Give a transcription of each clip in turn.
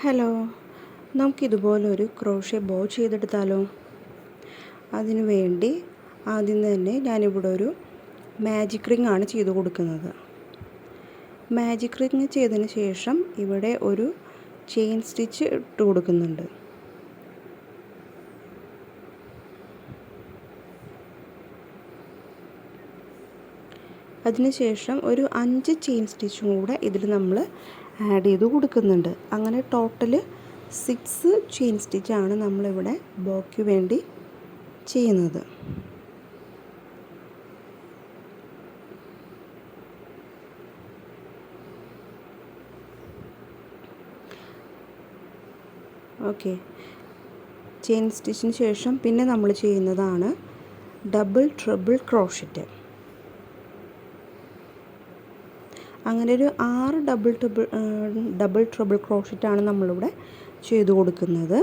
Hello, നമുക്കിതുപോലൊരു crochet ബോ ചെയ്തെടുത്താലോ? അതിനു വേണ്ടി ആദ്യം തന്നെ ഞാനിവിടെ ഒരു മാജിക് റിംഗ് ആണ് ചെയ്ത് കൊടുക്കുന്നത്. മാജിക് റിംഗ് ചെയ്തതിന് ശേഷം ഇവിടെ ഒരു ചെയിൻ സ്റ്റിച്ച് ഇട്ട് കൊടുക്കുന്നുണ്ട്. അതിനുശേഷം ഒരു 5 ചെയിൻ സ്റ്റിച്ചും കൂടെ ഇതിൽ നമ്മൾ ആഡ് ചെയ്ത് കൊടുക്കുന്നുണ്ട്. അങ്ങനെ ടോട്ടൽ 6 ചെയിൻ സ്റ്റിച്ചാണ് നമ്മളിവിടെ ബോയ്ക്ക് വേണ്ടി ചെയ്യുന്നത്. ഓക്കെ, ചെയിൻ സ്റ്റിച്ചിന് ശേഷം പിന്നെ നമ്മൾ ചെയ്യുന്നതാണ് ഡബിൾ ട്രിപ്പിൾ ക്രോഷറ്റ്. അങ്ങനെ ഒരു 6 ഡബിൾ ട്രിപ്പിൾ ക്രോഷറ്റാണ് നമ്മളിവിടെ ചെയ്തു കൊടുക്കുന്നത്.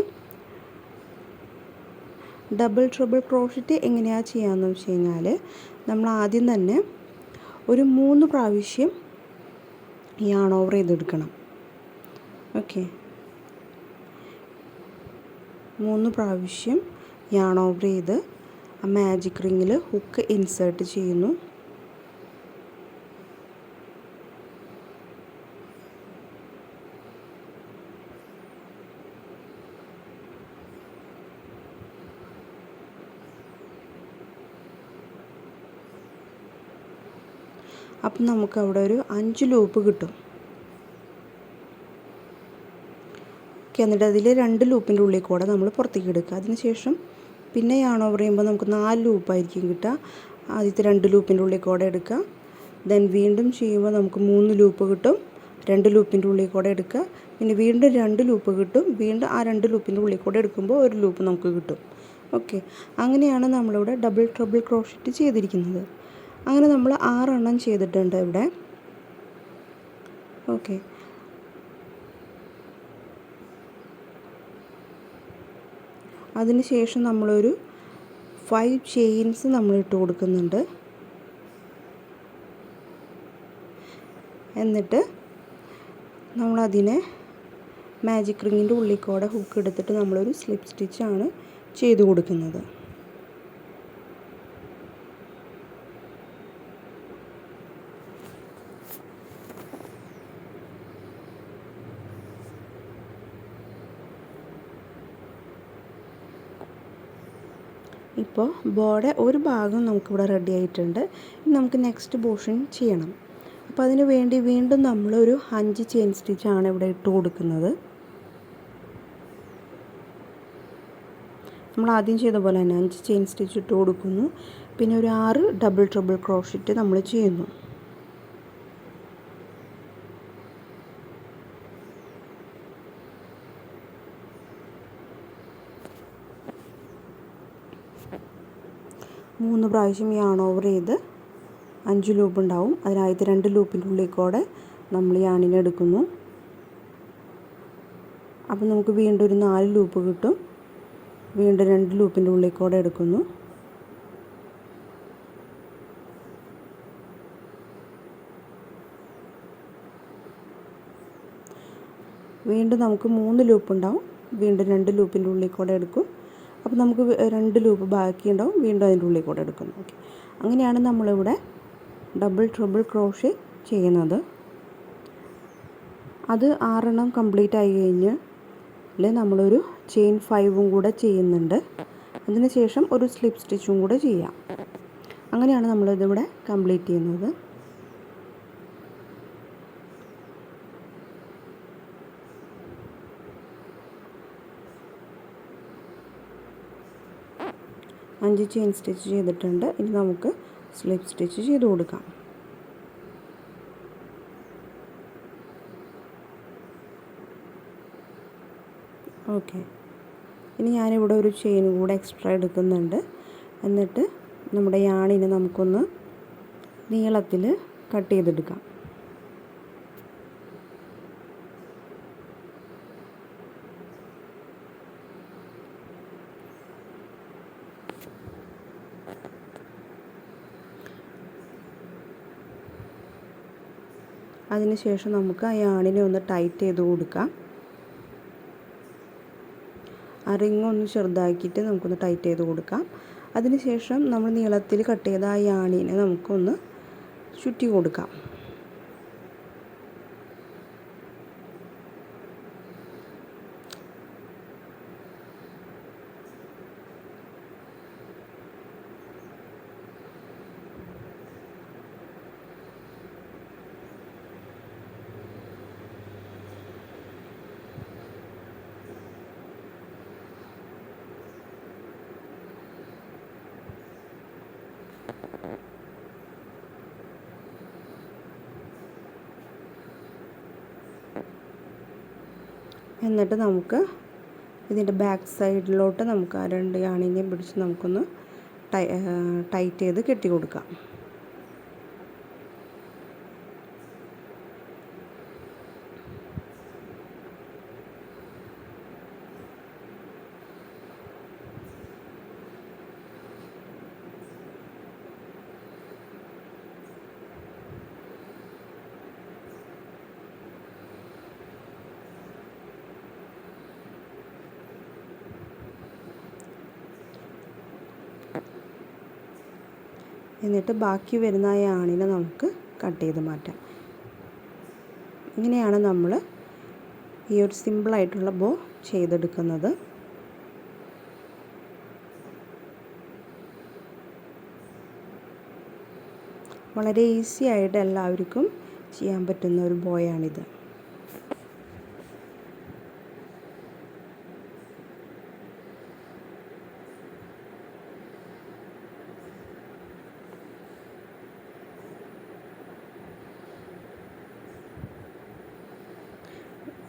ഡബിൾ ട്രിപ്പിൾ ക്രോഷറ്റ് എങ്ങനെയാണ് ചെയ്യാമെന്ന് വെച്ച് കഴിഞ്ഞാൽ, നമ്മൾ ആദ്യം തന്നെ ഒരു 3 പ്രാവശ്യം യാൺ ഓവർ ചെയ്തെടുക്കണം. ഓക്കെ, 3 പ്രാവശ്യം യാൺ ഓവർ ചെയ്ത് ആ മാജിക് റിങ്ങിൽ ഹുക്ക് ഇൻസേർട്ട് ചെയ്യുന്നു. അപ്പം നമുക്കവിടെ ഒരു 5 ലൂപ്പ് കിട്ടും. ഓക്കെ, എന്നിട്ട് അതിൽ 2 ലൂപ്പിൻ്റെ ഉള്ളിൽ കൂടെ നമ്മൾ പുറത്തേക്ക് എടുക്കുക. അതിനുശേഷം പിന്നെ യാൺ ഓവർ ചെയ്യുമ്പോൾ നമുക്ക് 4 ലൂപ്പായിരിക്കും കിട്ടുക. ആദ്യത്തെ 2 ലൂപ്പിൻ്റെ ഉള്ളിൽ കൂടെ എടുക്കുക. ദെൻ വീണ്ടും ചെയ്യുമ്പോൾ നമുക്ക് 3 ലൂപ്പ് കിട്ടും. 2 ലൂപ്പിൻ്റെ ഉള്ളിൽ കൂടെ എടുക്കുക. പിന്നെ വീണ്ടും 2 ലൂപ്പ് കിട്ടും. വീണ്ടും ആ 2 ലൂപ്പിൻ്റെ ഉള്ളിൽ കൂടെ എടുക്കുമ്പോൾ 1 ലൂപ്പ് നമുക്ക് കിട്ടും. ഓക്കെ, അങ്ങനെയാണ് നമ്മളിവിടെ ഡബിൾ ട്രിപ്പിൾ ക്രോഷറ്റ് ചെയ്തിരിക്കുന്നത്. അങ്ങനെ നമ്മൾ 6 എണ്ണം ചെയ്തിട്ടുണ്ട് ഇവിടെ. ഓക്കെ, അതിനുശേഷം നമ്മളൊരു 5 ചെയിൻസ് നമ്മൾ ഇട്ട് കൊടുക്കുന്നുണ്ട്. എന്നിട്ട് നമ്മളതിനെ മാജിക് റിങ്ങിൻ്റെ ഉള്ളിൽ കൂടെ ഹുക്ക് എടുത്തിട്ട് നമ്മളൊരു സ്ലിപ്പ് സ്റ്റിച്ചാണ് ചെയ്ത് കൊടുക്കുന്നത്. ഇപ്പോൾ ബോയുടെ ഒരു ഭാഗം നമുക്കിവിടെ റെഡി ആയിട്ടുണ്ട്. ഇനി നമുക്ക് നെക്സ്റ്റ് പോർഷൻ ചെയ്യണം. അപ്പോൾ അതിന് വേണ്ടി വീണ്ടും നമ്മളൊരു 5 ചെയിൻ സ്റ്റിച്ചാണ് ഇവിടെ ഇട്ട് കൊടുക്കുന്നത്. നമ്മൾ ആദ്യം ചെയ്ത പോലെ തന്നെ 5 ചെയിൻ സ്റ്റിച്ച് ഇട്ട് കൊടുക്കുന്നു. പിന്നെ ഒരു 6 ഡബിൾ ട്രിപ്പിൾ ക്രോഷറ്റ് നമ്മൾ ചെയ്യുന്നു. മൂന്ന് പ്രാവശ്യം യാൺ ഓവർ ചെയ്ത് 5 ലൂപ്പ് ഉണ്ടാവും. അതിനാദ്യത്തെ 2 ലൂപ്പിൻ്റെ ഉള്ളിൽ കൂടെ നമ്മൾ യാണിനെ എടുക്കുന്നു. അപ്പം നമുക്ക് വീണ്ടും ഒരു 4 ലൂപ്പ് കിട്ടും. വീണ്ടും 2 ലൂപ്പിൻ്റെ ഉള്ളിൽ കൂടെ എടുക്കുന്നു. വീണ്ടും നമുക്ക് 3 ലൂപ്പ് ഉണ്ടാവും. വീണ്ടും 2 ലൂപ്പിൻ്റെ ഉള്ളിൽ കൂടെ എടുക്കും. അപ്പോൾ നമുക്ക് 2 ലൂപ്പ് ബാക്കി ഉണ്ടാവും. വീണ്ടും അതിൻ്റെ ഉള്ളിൽ കൂടെ എടുക്കുന്നു. ഓക്കെ, അങ്ങനെയാണ് നമ്മളിവിടെ ഡബിൾ ട്രിപ്പിൾ ക്രോഷേ ചെയ്യുന്നത്. അത് 6 എണ്ണം കംപ്ലീറ്റ് ആയി കഴിഞ്ഞാൽ നമ്മളൊരു ചെയിൻ 5ഉം കൂടെ ചെയ്യുന്നുണ്ട്. അതിനുശേഷം ഒരു സ്ലിപ്പ് സ്റ്റിച്ചും കൂടെ ചെയ്യാം. അങ്ങനെയാണ് നമ്മളിതിവിടെ കംപ്ലീറ്റ് ചെയ്യുന്നത്. അഞ്ച് ചെയിൻ സ്റ്റിച്ച് ചെയ്തിട്ടുണ്ട്. ഇനി നമുക്ക് സ്ലിപ്പ് സ്റ്റിച്ച് ചെയ്ത് കൊടുക്കാം. ഓക്കെ, ഇനി ഞാനിവിടെ ഒരു ചെയിൻ കൂടെ എക്സ്ട്രാ എടുക്കുന്നുണ്ട്. എന്നിട്ട് നമ്മുടെ യാണിനെ നമുക്കൊന്ന് നീളത്തിൽ കട്ട് ചെയ്തെടുക്കാം. അതിനുശേഷം നമുക്ക് ആ യാണിനെ ഒന്ന് ടൈറ്റ് ചെയ്ത് കൊടുക്കാം. ആ റിങ് ഒന്ന് ചെറുതാക്കിയിട്ട് നമുക്കൊന്ന് ടൈറ്റ് ചെയ്ത് കൊടുക്കാം. അതിനുശേഷം നമ്മൾ നീളത്തിൽ കട്ട് ചെയ്ത ആ യാണിനെ നമുക്കൊന്ന് ചുറ്റി കൊടുക്കാം. എന്നിട്ട് നമുക്ക് ഇതിൻ്റെ ബാക്ക് സൈഡിലോട്ട് നമുക്ക് ആ 2 യാണിനെയും പിടിച്ച് നമുക്കൊന്ന് ടൈറ്റ് ചെയ്ത് കെട്ടി കൊടുക്കാം. എന്നിട്ട് ബാക്കി വരുന്ന ആ യാണിനെ നമുക്ക് കട്ട് ചെയ്ത് മാറ്റാം. ഇങ്ങനെയാണ് നമ്മൾ ഈ ഒരു സിമ്പിളായിട്ടുള്ള ബോ ചെയ്തെടുക്കുന്നത്. വളരെ ഈസി ആയിട്ട് എല്ലാവർക്കും ചെയ്യാൻ പറ്റുന്ന ഒരു ബോയാണിത്.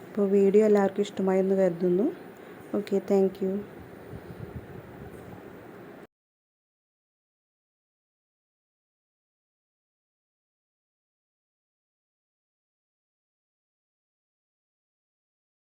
അപ്പോൾ വീഡിയോ എല്ലാവർക്കും ഇഷ്ടമായെന്ന് കരുതുന്നു. Okay, thank you.